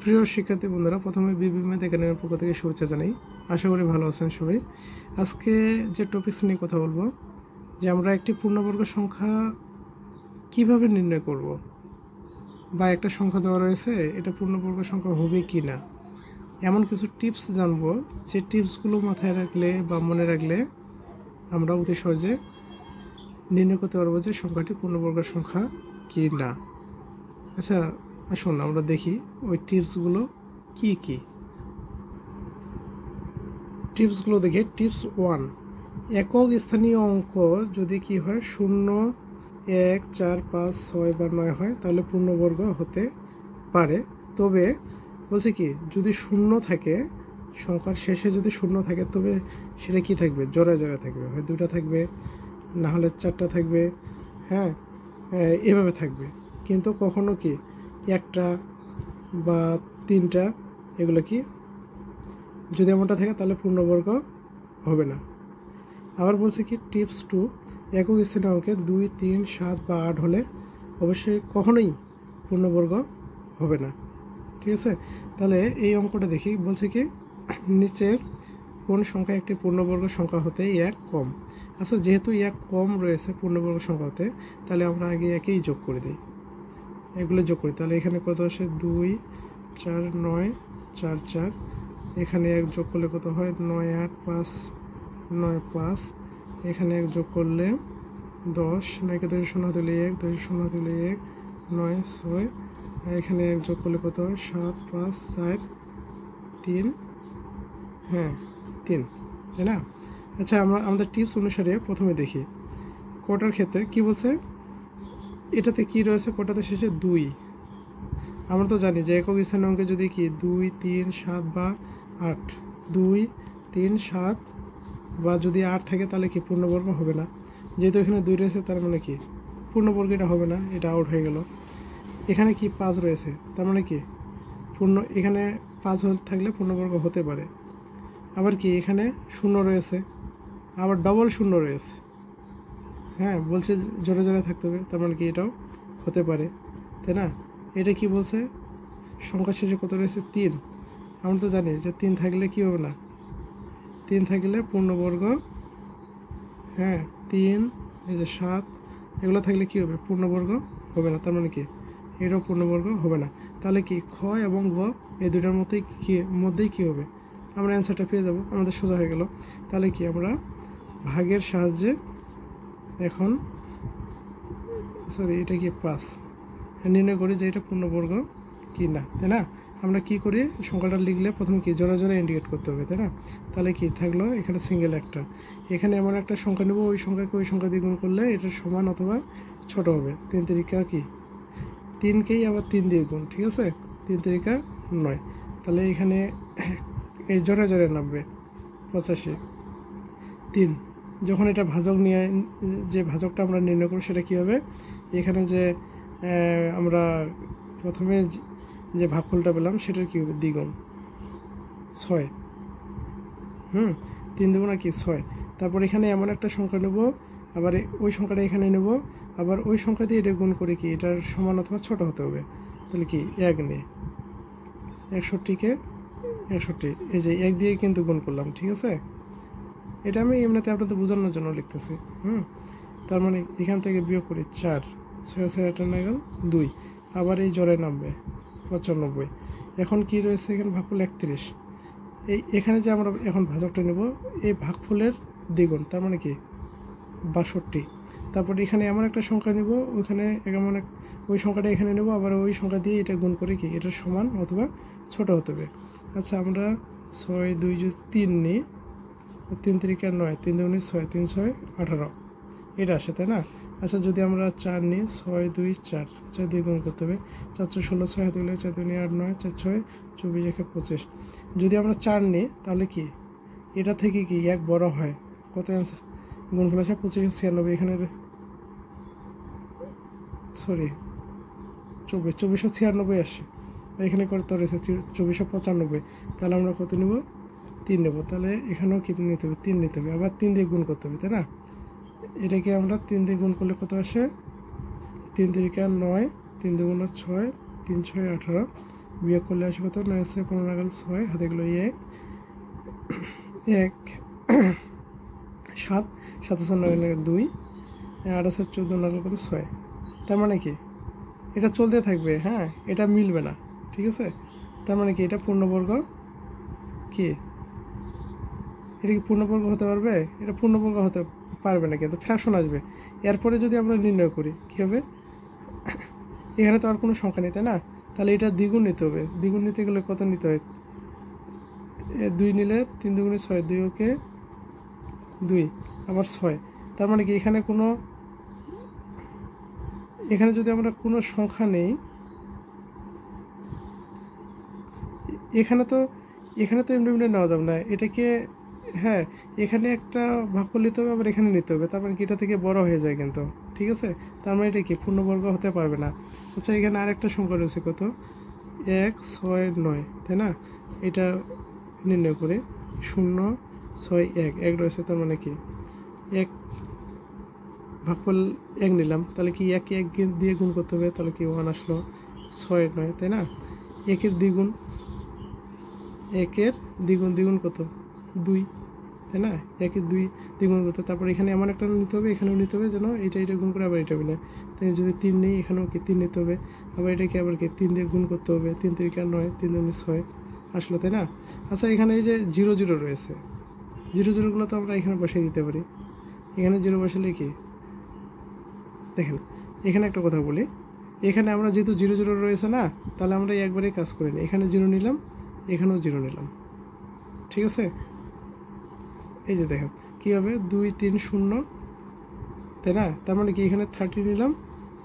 প্রিয় শিক্ষার্থী বন্ধুরা, প্রথমে বিবি ম্যাথ একাডেমির পক্ষ থেকে শুভেচ্ছা জানাই। আশা করি ভালো আছেন সবাই। আজকে যে টপিকস নিয়ে কথা বলবো, যে আমরা একটি পূর্ণবর্গ সংখ্যা কিভাবে নির্ণয় করব, বা একটা সংখ্যা দেওয়া রয়েছে, এটা পূর্ণবর্গ সংখ্যা হবে কি না, এমন কিছু টিপস জানবো। যে টিপসগুলো মাথায় রাখলে বা মনে রাখলে আমরা অতি সহজে নির্ণয় করতে পারবো যে সংখ্যাটি পূর্ণবর্গ সংখ্যা কি না। আচ্ছা, আসুন আমরা দেখি ওই টিপসগুলো কি কি। টিপসগুলো দেখি। টিপস 1, একক স্থানীয় অঙ্ক যদি কি হয় 0, 1, 4, 5, 6 বা 9 হয়, তাহলে পূর্ণবর্গ হতে পারে। তবে বলছে কি, যদি শূন্য থাকে, সংখ্যার শেষে যদি শূন্য থাকে, তবে সেটা কি থাকবে, জোড়ায় জোড়ায় থাকবে, হয় দুটা থাকবে, না হলে চারটা থাকবে, হ্যাঁ, এভাবে থাকবে। কিন্তু কখনো কি একটা বা তিনটা, এগুলো কি যদি এমনটা থাকে তাহলে পূর্ণবর্গ হবে না। আবার বলছে কি, টিপস 2, একক স্থানীয় অঙ্কে 2, 3, 7 বা 8 হলে অবশ্যই কখনোই পূর্ণবর্গ হবে না। ঠিক আছে, তাহলে এই অঙ্কটা দেখি। বলছে কি, নিচের কোন সংখ্যা একটি পূর্ণবর্গ সংখ্যা হতে 1 কম। আচ্ছা, যেহেতু 1 কম রয়েছে পূর্ণবর্গ সংখ্যা হতে, তাহলে আমরা আগে একেই যোগ করে দিই, এগুলো যোগ করি। তাহলে এখানে কত আসে, 2, 4, 9, 4, 4। এখানে 1 যোগ করলে কত হয়, 9, 8, 5, 9, 5। এখানে 1 যোগ করলে 10, 9কে 10 শূন্য তুলে 1, 10 শূন্য তুলে 1, 9, 6। এখানে 1 যোগ করলে কত হয়, 7, 5, 4, 3, হ্যাঁ 3, তাই না? আচ্ছা, আমরা আমাদের টিপস অনুসারে প্রথমে দেখি কোটার ক্ষেত্রে কি বলছে। এটাতে কি রয়েছে, কোটাতে শেষে 2। আমরা তো জানি যে একক স্থানীয় অঙ্কে যদি কি 2, 3, 7 বা 8, 2, 3, 7 বা যদি 8 থাকে, তাহলে কি পূর্ণবর্গ হবে না। যেহেতু এখানে 2 রয়েছে, তার মানে কি পূর্ণবর্গ এটা হবে না, এটা আউট হয়ে গেল। এখানে কি 5 রয়েছে, তার মানে কি এখানে 5 থাকলে পূর্ণবর্গ হতে পারে। আবার কি এখানে 0 রয়েছে, আবার ডবল 0 রয়েছে, হ্যাঁ, বলছে জোরে জোরে থাকতে হবে, তার মানে কি এটাও হতে পারে, তাই না? এটা কি বলছে, সংখ্যা শেষে কত রয়েছে, 3। আমরা তো জানি যে 3 থাকলে কি হবে না, 3 থাকলে পূর্ণবর্গ, হ্যাঁ 3, এই যে 7, এগুলো থাকলে কি হবে, পূর্ণবর্গ হবে না। তার মানে কি এটাও পূর্ণবর্গ হবে না। তাহলে কি খ এবং গ এই দুটার মধ্যেই কি হবে, আমরা অ্যান্সারটা পেয়ে যাব, আমাদের সোজা হয়ে গেল। তাহলে কি আমরা ভাগের সাহায্যে এখন এটা কি 5 নির্ণয় করি যে এটা পূর্ণবর্গ কি না, তাই না? আমরা কি করি, সংখ্যাটা লিখলে প্রথমে কি জোড়া জোড়া ইন্ডিকেট করতে হবে, তাই না? তাহলে কি থাকলো, এখানে সিঙ্গেল একটা, এখানে এমন একটা সংখ্যা নেব, ওই সংখ্যাকে ওই সংখ্যা দিয়ে গুণ করলে এটা সমান অথবা ছোট হবে। 3 তিরিকা কি 3কেই আবার 3 দিয়ে গুণ, ঠিক আছে, 3 তিরিকা 9। তাহলে এখানে এই জোড়া জোড়া নামবে 85। 3 যখন এটা ভাজক নিয়ে, যে ভাজকটা আমরা নির্ণয় করব সেটা কি হবে, এখানে যে আমরা প্রথমে যে ভাগফলটা পেলাম সেটার কি হবে, দ্বিগুণ 6। 3 দুগুণা কি 6। তারপর এখানে এমন একটা সংখ্যা নেব, আবার ওই সংখ্যাটা এখানে নেব, আবার ওই সংখ্যা দিয়ে এটা গুণ করে কি এটার সমান অথবা ছোট হতে হবে। তাহলে কি 1 নিয়ে 61কে 61, এই যে 1 দিয়ে কিন্তু গুণ করলাম, ঠিক আছে। এটা আমি এমনিতে আপনাদের বোঝানোর জন্য লিখতেছি। তার মানে এখান থেকে বিয়োগ করি 4, 6 6 না গেল 2, আবার এই জোড়ায় নামবে 95। এখন কি রয়েছে, এখানে ভাগফল 31। এখানে যে আমরা এখন ভাজকটা নেব, এই ভাগফলের দ্বিগুণ, তার মানে কি 62। তারপর এখানে এমন একটা সংখ্যা নেব, ওইখানে এমন ওই সংখ্যাটা এখানে নেব, আবার ওই সংখ্যা দিয়ে এটা গুণ করে কি এটা সমান অথবা ছোট হতে হবে। আচ্ছা, আমরা 6, 2, 3 নিই, 3 তিরিকা 9, 3 দুগুণে 6, 3 6 18 এটা আসে, তাই না? আচ্ছা, যদি আমরা 4 নিই, 6, 2, 4, 4 দিয়ে গুণ করতে হবে, 4 4 16, 6 হাতে গেলে 4 2 8 9, 4 6 24 1 25। যদি আমরা 4 নিই, তাহলে কি এটা থেকে কি 1 বড় হয়, কত অ্যান্সার গুণফল আসে 2596। এখানে 2496 আসে, এখানে কত রয়েছে 2495। তাহলে আমরা কত নেব, 3 নেব। তাহলে এখানেও কি নিতে হবে, 3 নিতে হবে, আবার 3 দিয়ে গুণ করতে হবে, তাই না? এটাকে আমরা 3 দিয়ে গুণ করলে কত আসে, 3 তিরিকা 9, 3 দুগুণা 6, 3 6 18। বিয়োগ করলে আসে কত, 9 আছে 15 গেল 6, হাতে গেলো 1, 7, 7 আছে 9 লাগে 2, 8 আছে 14 লাগলো কত 6। তার মানে কি এটা চলতে থাকবে, হ্যাঁ, এটা মিলবে না, ঠিক আছে। তার মানে কি এটা পূর্ণবর্গ কি, এটা কি পূর্ণবর্গ হতে পারবে? এটা পূর্ণবর্গ হতে পারবে না, কিন্তু ফ্র্যাকশন আসবে। এরপরে যদি আমরা নির্ণয় করি কী হবে, এখানে তো আর কোনো সংখ্যা নেই, তাই না? তাহলে এটা দ্বিগুণ নিতে হবে। দ্বিগুণ নিতে গেলে কত নিতে হয়, 2 নিলে 3 দুগুণে 6, 2 ওকে 2 আবার 6। তার মানে কি এখানে যদি আমরা কোনো সংখ্যা নেই, এখানে তো এমনি এমনি নেওয়া যাবে না, এটাকে, হ্যাঁ, এখানে একটা ভাগ করে নিতে হবে, আবার এখানে নিতে হবে। তার মানে কি এটা থেকে বড় হয়ে যায় কিন্তু, ঠিক আছে। তার মানে এটা কি পূর্ণবর্গ হতে পারবে না। আচ্ছা, এখানে আরেকটা সংখ্যা রয়েছে কত, 1, 6, 9, তাই না? এটা নির্ণয় করে 0, 6, 1 রয়েছে। তার মানে কি 1 ভাগফল 1 নিলাম, তাহলে কি 1 দিয়ে গুণ করতে হবে, তাহলে কি 1 আসলো, 6, 9, তাই না? 1 দ্বিগুণ, 1 দ্বিগুণ কত, 2, তাই না? 1 দ্বিগুণ করতে, তারপর এখানে এমন একটা নিতে হবে, এখানেও নিতে হবে, যেন এটা গুণ করে আবার এটা না। তাই যদি 3 নেই, এখানেও কি 3 নিতে হবে, আবার এটাকে আবার কি 3 দিয়ে গুণ করতে হবে, 3 3 9, 3 2 6 আসলো, তাই না? আচ্ছা, এখানে এই যে 0 0 রয়েছে, 0 0গুলো তো আমরা এখানে বসিয়ে দিতে পারি। এখানে 0 বসালে কি, দেখেন এখানে একটা কথা বলি, এখানে আমরা যেহেতু 0 0 রয়েছে না, তাহলে আমরা একবারেই কাজ করে নিই। এখানে 0 নিলাম, এখানেও 0 নিলাম, ঠিক আছে। এই যে দেখেন কী হবে, 2 3 0, তাই না? তার মানে কি এখানে 30 নিলাম,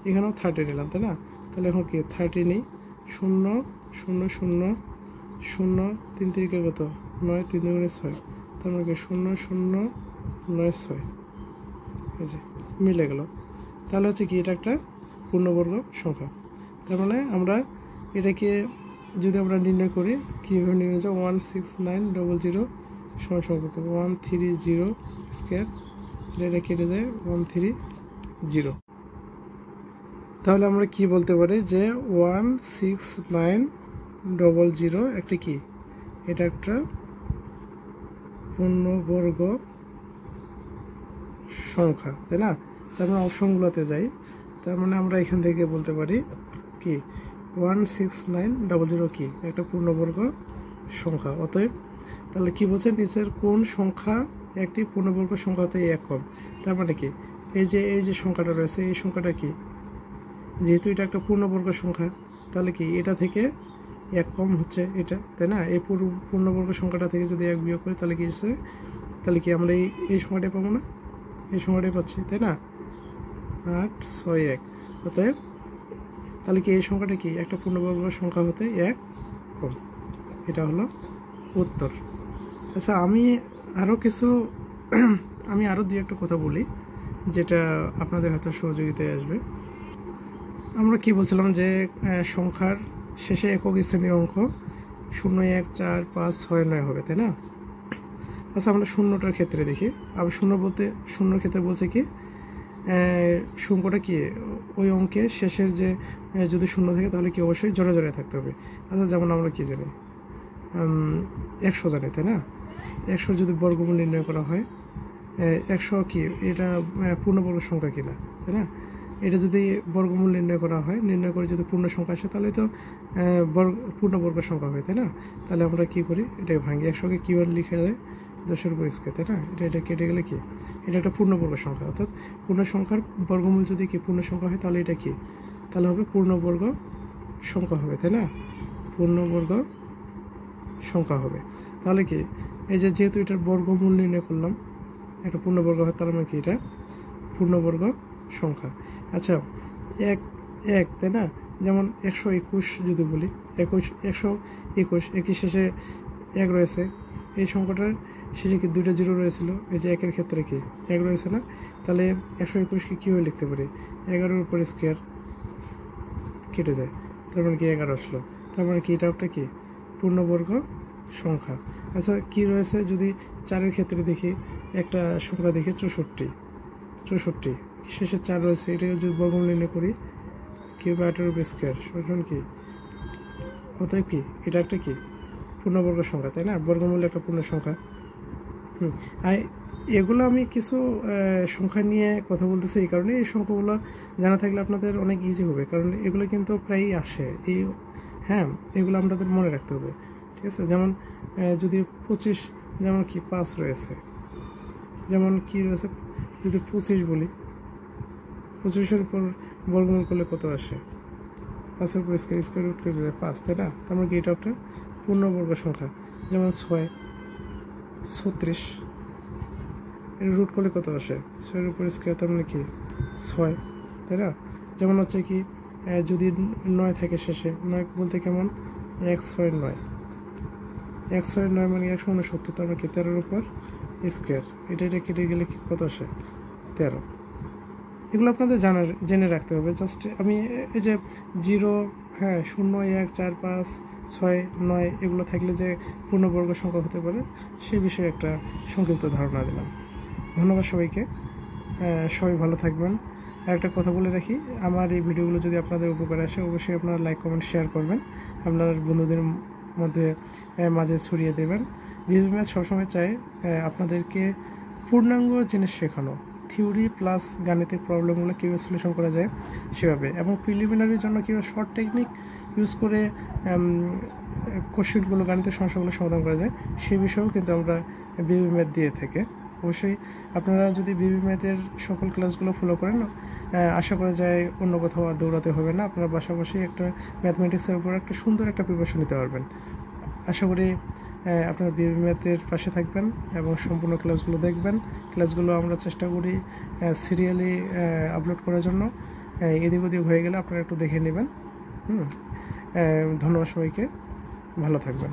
এখানেও 30 নিলাম, তাই না? তাহলে এখন কি 30 নিই, 0 0 0 0, 3 3 কত 9, 3 2 6, তার মানে কি 0 0 9 6, এই যে মিলে গেল। তাহলে হচ্ছে কি এটা একটা পূর্ণবর্গ সংখ্যা। তার মানে আমরা এটাকে যদি আমরা নির্ণয় করি, কীভাবে নির্ণয় যায়, 16900 সমান কত, 130 স্কোয়ার, এটা কেটে যায় 130। তাহলে আমরা কি বলতে পারি যে 16900 একটা কি, এটা একটা পূর্ণবর্গ সংখ্যা, তাই না? তার মানে অপশনগুলোতে যাই, তার মানে আমরা এখান থেকে বলতে পারি কি 16900 কি একটা পূর্ণবর্গ সংখ্যা। অতএব তাহলে কি বলছে, নিচের কোন সংখ্যা একটি পূর্ণবর্গ সংখ্যা হতে 1 কম। তার মানে কি এই যে সংখ্যাটা রয়েছে, এই সংখ্যাটা কি, যেহেতু এটা একটা পূর্ণবর্গ সংখ্যা, তাহলে কি এটা থেকে 1 কম হচ্ছে এটা, তাই না? এই পূর্ণবর্গ সংখ্যাটা থেকে যদি 1 বিয়োগ করি, তাহলে কি হচ্ছে, তাহলে কি আমরা এই সংখ্যাটাই পাবো না, এই সংখ্যাটাই পাচ্ছি, তাই না? 8 6 1। অতএব তাহলে কি এই সংখ্যাটা কি একটা পূর্ণবর্গ সংখ্যা হতে 1 কম। এটা হলো উত্তর। আচ্ছা, আমি আরও দুই একটা কথা বলি, যেটা আপনাদের হাতে সহযোগিতায় আসবে। আমরা কি বলছিলাম যে সংখ্যার শেষে একক স্থানীয় অঙ্ক 0 1 4 5 6 9 হবে, তাই না? আচ্ছা, আমরা শূন্যটার ক্ষেত্রে দেখি। আবার শূন্যর ক্ষেত্রে বলছে কি, সংখ্যাটা কি ওই অঙ্কের শেষের যে যদি শূন্য থাকে, তাহলে কি অবশ্যই জোড়া জোড়ায় থাকতে হবে। আচ্ছা, যেমন আমরা কি জানি, 100 জানি, তাই না? 100 যদি বর্গমূল নির্ণয় করা হয়, 100 কি এটা পূর্ণবর্গ সংখ্যা কিনা, তাই না? এটা যদি বর্গমূল নির্ণয় করা হয়, নির্ণয় করে যদি পূর্ণ সংখ্যা আসে, তাহলে তো পূর্ণবর্গ সংখ্যা হয়, তাই না? তাহলে আমরা কি করি, এটাকে ভাঙি, 100কে কীভাবে লিখে যায়, 10 এর উপর স্কয়ার, তাই না? এটা কেটে গেলে কি, এটা একটা পূর্ণবর্গ সংখ্যা। অর্থাৎ পূর্ণ সংখ্যার বর্গমূল যদি কি পূর্ণ সংখ্যা হয়, তাহলে এটা কি, তাহলে হবে পূর্ণবর্গ সংখ্যা হবে, তাই না? পূর্ণবর্গ সংখ্যা হবে। তাহলে কি এই যে যেহেতু এটার বর্গমূল নির্ণয় করলাম, একটা পূর্ণবর্গ হয়, তার মানে কি এটা পূর্ণবর্গ সংখ্যা। আচ্ছা, 1 তাই না? যেমন 121 যদি বলি, 121 একই শেষে 1 রয়েছে, এই সংখ্যাটার শেষে কি 2টা 0 রয়েছিল, এই যে 1 এর ক্ষেত্রে কি 1 রয়েছে না? তাহলে 121কে কীভাবে লিখতে পারি, 11-এর উপর স্কোয়ার, কেটে যায়, তার মানে কি 11 আসলো। তার মানে কি এটা একটা কি পূর্ণবর্গ সংখ্যা। আচ্ছা, কি রয়েছে, যদি 4-এর ক্ষেত্রে দেখি, একটা সংখ্যা দেখি 64 শেষে 4 রয়েছে, এটা যদি বর্গমূল নির্ণয় করি, কি হবে 8-এর উপর স্কোয়ার সমান কি অতএব কি এটা একটা কি পূর্ণবর্গ সংখ্যা, তাই না? বর্গমূল একটা পূর্ণ সংখ্যা। আর এগুলো আমি কিছু সংখ্যা নিয়ে কথা বলতেছি এই কারণে, এই সংখ্যাগুলো জানা থাকলে আপনাদের অনেক ইজি হবে, কারণ এগুলো কিন্তু প্রায়ই আসে এই, হ্যাঁ, এগুলো আপনাদের মনে রাখতে হবে, ঠিক আছে? যেমন যদি 25, যেমন কি 5 রয়েছে, যেমন কি রয়েছে, যদি 25 বলি, 25-এর উপর বর্গমূল করলে কত আসে? 5-এর উপর স্কোয়ার রুট করে 5, তাই না? তার মানে কি এটা একটা পূর্ণবর্গ সংখ্যা। যেমন 6, 36, এর রুট করলে কত আসে? 6-এর উপর স্কোয়ার, তার মানে কি 6, তাই না? যেমন হচ্ছে কি যদি 9 থাকে শেষে, 9 বলতে কেমন, 1 6 9, 1 6 9 মানে 169, তার মানে কি 13-এর উপর স্কোয়ার, এটা কেটে গেলে কি কত আসে? 13। এগুলো আপনাদের জেনে রাখতে হবে। জাস্ট আমি এই যে 0, হ্যাঁ, 0 1 4 5 6 9 এগুলো থাকলে যে পূর্ণবর্গ সংখ্যা হতে পারে সে বিষয়ে একটা সংক্ষিপ্ত ধারণা দিলাম। ধন্যবাদ সবাইকে, সবাই ভালো থাকবেন। আর একটা কথা বলে রাখি, আমার এই ভিডিওগুলো যদি আপনাদের উপকারে আসে অবশ্যই আপনারা লাইক কমেন্ট শেয়ার করবেন, আপনার বন্ধুদের মধ্যে মাঝে ছড়িয়ে দেবেন। বিবি ম্যাথ সবসময় চাই আপনাদেরকে পূর্ণাঙ্গ জিনিস শেখানো, থিওরি প্লাস গাণিতিক প্রবলেমগুলো কীভাবে সলিউশন করা যায় সেভাবে, এবং প্রিলিমিনারির জন্য কীভাবে শর্ট টেকনিক ইউজ করে কোশ্চেনগুলো, গাণিতিক সমস্যাগুলো সমাধান করা যায় সে বিষয়েও কিন্তু আমরা বিবি ম্যাথ দিয়ে থাকি। অবশ্যই আপনারা যদি বিবি ম্যাথের সকল ক্লাসগুলো ফলো করেন, আশা করা যায় অন্য কোথাও আর দৌড়াতে হবে না, আপনারা পাশাপাশি একটা ম্যাথমেটিক্সের উপর একটা সুন্দর একটা প্রিপারেশন নিতে পারবেন। আশা করি আপনারা বিবি ম্যাথের পাশে থাকবেন এবং সম্পূর্ণ ক্লাসগুলো দেখবেন। ক্লাসগুলো আমরা চেষ্টা করি সিরিয়ালি আপলোড করার জন্য, এদিক ওদিক হয়ে গেলে আপনারা একটু দেখে নেবেন। ধন্যবাদ সবাইকে, ভালো থাকবেন।